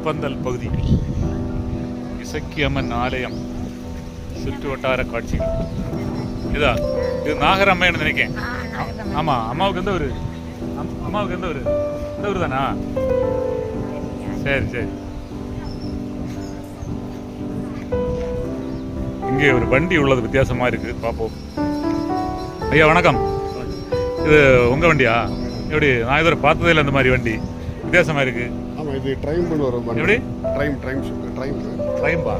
முப்பந்தல் பகுதி இசக்கியம்மன் ஆலயம் சுற்று வட்டார காட்சிகள். இது நாகரம்மைன்னு நினைக்கேன். ஆமாம், அம்மாவுக்கு எந்த ஊர்? அம்மாவுக்கு எந்த ஊர்? இந்த ஊர் தானா? சரி சரி. இங்கே ஒரு வண்டி உள்ளது, வித்தியாசமாக இருக்குது, பார்ப்போம். ஐயா வணக்கம். இது உங்கள் வண்டியா? எப்படி? நான் இதுவரை பார்த்ததே இல்லை இந்த மாதிரி வண்டி, வித்தியாசமாக இருக்குது. ஆமாம், இது ட்ரைம்னு வரும். எப்படி? ட்ரைம்பா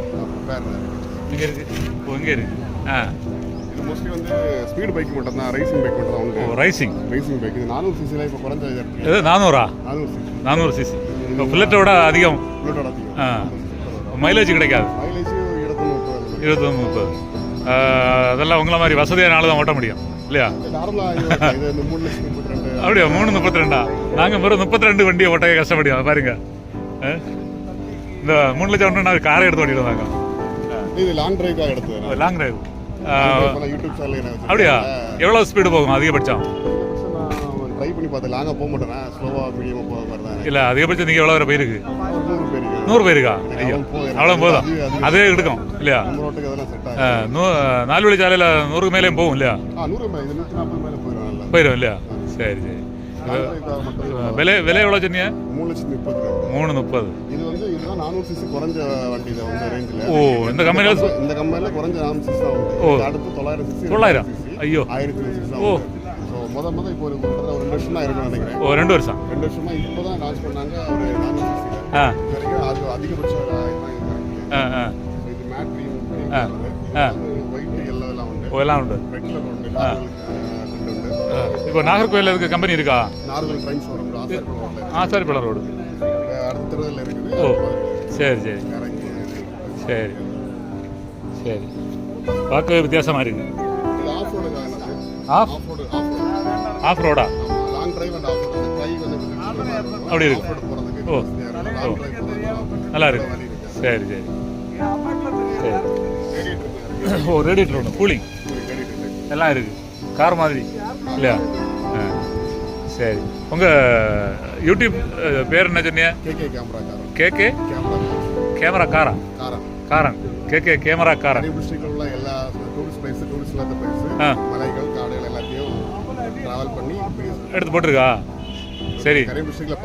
இங்கே இருக்குது. ஓ, இங்கே இருக்குது. இது மோஸ்ட்லி வந்து ஸ்பீடு பைக் மட்டும் தான், ரைசிங் பைக் மட்டும் தான் உண்டு. ஓ, ரைசிங் பைக். இது 400 சிசியில் இப்போ குறைஞ்ச இது 400 400 சிசி. இப்போ புல்லட்டோட அதிகம். மைலேஜ் கிடைக்காது. மைலேஜ் 29-30. அதெல்லாம் உங்களை மாதிரி வசதியான ஆள் தான் ஓட்ட முடியும் இல்லையா? அப்படியா? 332. நாங்கள் வெறும் 32 வண்டியை ஓட்ட கஷ்டப்படியும் பாருங்க. இந்த 3 லட்சம் ஒன்று காரை எடுத்து ஓட்டிட்டு வந்தாங்க. இது லாங் டிரைவாக எடுத்து. Long drive. YouTube channel. அப்படியா? எவ்வளோ ஸ்பீடு போகும் அதிகபட்சம்? ட்ரை பண்ணி பார்த்தேன். லாங்காக போக மாட்டேன், ஸ்லோவாக மீடியமாக போக மாதிரி தான். இல்லை, அதிகபட்சம் நீங்கள் எவ்வளோ போயிருக்கு? 100 பேருக்கா? ஐயோ, அவ்வளோ போதும். அதே எடுக்கும் இல்லையா? 4 வழி சாலையில் 100 மேலேயும் போகும் இல்லையா? போயிடும் இல்லையா? சரி சரி. விலை எவ்வளோ சொன்னீங்க? 330. இது வந்து இதுதான் 400 சிசி குறைஞ்ச வண்டி தான் இந்த ரேஞ்சில். ஓ, இந்த கம்பெனியில் குறைஞ்ச 400 சிசி தான். ஓ, அடுத்து 900 சிசி. 900. ஐயோ. 1000 சிசி தான். ஓ, முத இப்போ ஒரு 2 வருஷம் தான் இருக்குன்னு நினைக்கிறேன். ஓ, 2 வருஷம். 2 வருஷமா இப்போ தான் லான்ச் பண்ணாங்க. ஒரு 400 சிசி. வரைக்கும் அது அதிகபட்சம் இது மேட் க்ரீன், ஒயிட், எல்லோ எல்லாம் உண்டு. ஓ, எல்லாம் உண்டு. ரெட் கலர் உண்டு. இப்போ நாகர்கோயிலில் இருக்க கம்பெனி இருக்கா? நார்மல் ட்ரைன்ஸ் வரும். ஆசாரிப்பள்ளம் ரோடு அடுத்த தெருவில் இருக்குது. ஓ, சரி சரி சரி சரி. பார்க்கவே வித்தியாசமாக இருக்குது. இது ஆஃப் ரோடு. ஆஃப் ரோடா? Long drive and off road. ட்ரை வந்து அப்படி இருக்கு. போகிறதுக்கு. ஓ ஓ, நல்லா இருக்கு. சரி சரி சரி. ஓ, ரேடியேட்டர் ஒன்று, கூலிங் எல்லாம் இருக்குது. கார் மாதிரி இல்லையா? சரி. உங்கள் யூடியூப் பேர் என்ன சொன்னீங்க? கேகே கேமரா காரன். கேகே கேமரா காரன். உள்ள எல்லா டூரிஸ்ட் பிளேஸ், டூரிஸ்ட் மலைகள், காடுகள் எல்லாத்தையும் டிராவல் பண்ணி எடுத்து போட்டிருக்கா? சரி.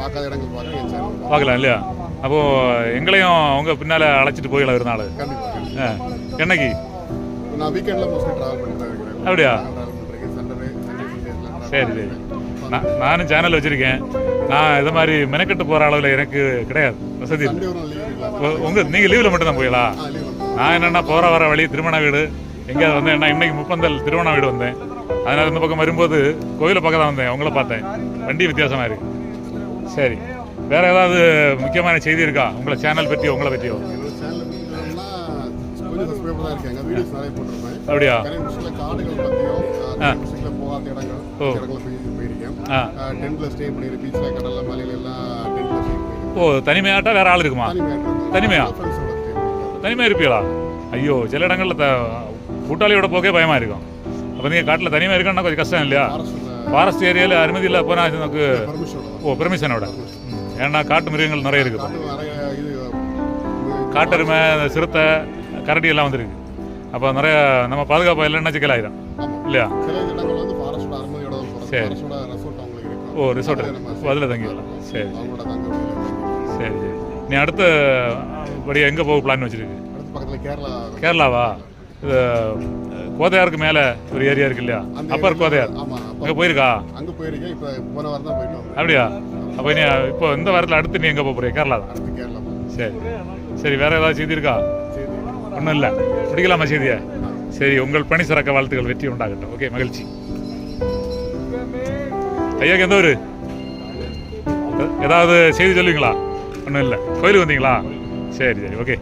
பார்க்காத இடங்கள் பார்க்கலாம் இல்லையா? அப்போது எங்களையும் அவங்க பின்னால் அழைச்சிட்டு போயிடலாம் ஒரு நாள். என்னைக்கு? நான் வீக்கெண்டில் மோஸ்ட்லி ட்ராவல் பண்ணிட்டு இருக்கிறேன். அப்படியா? சரி சரி. நானும் சேனல் வச்சுருக்கேன். நான் இது மாதிரி மெனக்கெட்டு போகிற அளவில் எனக்கு கிடையாது வசதி. நீங்கள் லீவில் மட்டும் தான் போயிடலா? நான் என்னென்னா போகிற வர வழி திருமண வீடு எங்கேயாவது வந்தேன். என்ன இன்னைக்கு முப்பந்தல் திருமண வீடு வந்தேன். அதனால் இந்த பக்கம் வரும்போது கோயிலை பக்கம் தான் வந்தேன். உங்களை பார்த்தேன். வண்டி வித்தியாசமாக இருக்குது. சரி, வேறு ஏதாவது முக்கியமான செய்தி இருக்கா உங்களை சேனல் பற்றியோ உங்களை பற்றியோ? அப்படியா? ஓ, தனிமையாட்டா வேற ஆள் இருக்குமா? தனிமையா இருப்பீங்களா? ஐயோ, சில இடங்களில் கூட்டாளியோட போக்கே பயமா இருக்கும். அப்போ நீங்கள் காட்டில் தனிமையாக இருக்கணும்னா கொஞ்சம் கஷ்டம் இல்லையா? ஃபாரஸ்ட் ஏரியாவில் அனுமதி இல்லை போனால் நமக்கு. ஓ, பெர்மிஷனோட. ஏன்னா காட்டு மிருகங்கள் நிறைய இருக்குது. காட்டெருமை, சிறுத்தை, கரடி எல்லாம் வந்துருக்கு. அப்போ நிறைய நம்ம பாதுகாப்பாக இல்லைன்னா சிக்கல் ஆயிடும் இல்லையா? சரி. ஓ, ரிசோர்ட் அதில் தங்கிடலாம். சரி சரி சரி. நீ அடுத்த படியாக எங்கே போக பிளான் வச்சுருக்கு? கேரளாவா? இது கோதையாருக்கு மேலே ஒரு ஏரியா இருக்கு இல்லையா? அப்பர் கோதையார். அங்கே போயிருக்கா? அப்படியா? அப்போ நீ இப்போ இந்த வாரத்தில் அடுத்து நீ எங்கே போக போறியா? கேரளா தான். சரி சரி. வேறு ஏதாவது செய்தி இருக்கா? ஒன்றும் இல்லை. பிடிக்கலாமா செய்தியை? சரி, உங்கள் பணி சிறக்க வாழ்த்துக்கள். வெற்றி உண்டாகட்டும். ஓகே, மகிழ்ச்சி. ஐயாக்கு எந்த ஊர்? ஏதாவது செய்தி சொல்லுவீங்களா? ஒன்றும் இல்லை. கோயிலுக்கு வந்தீங்களா? சரி சரி. ஓகே.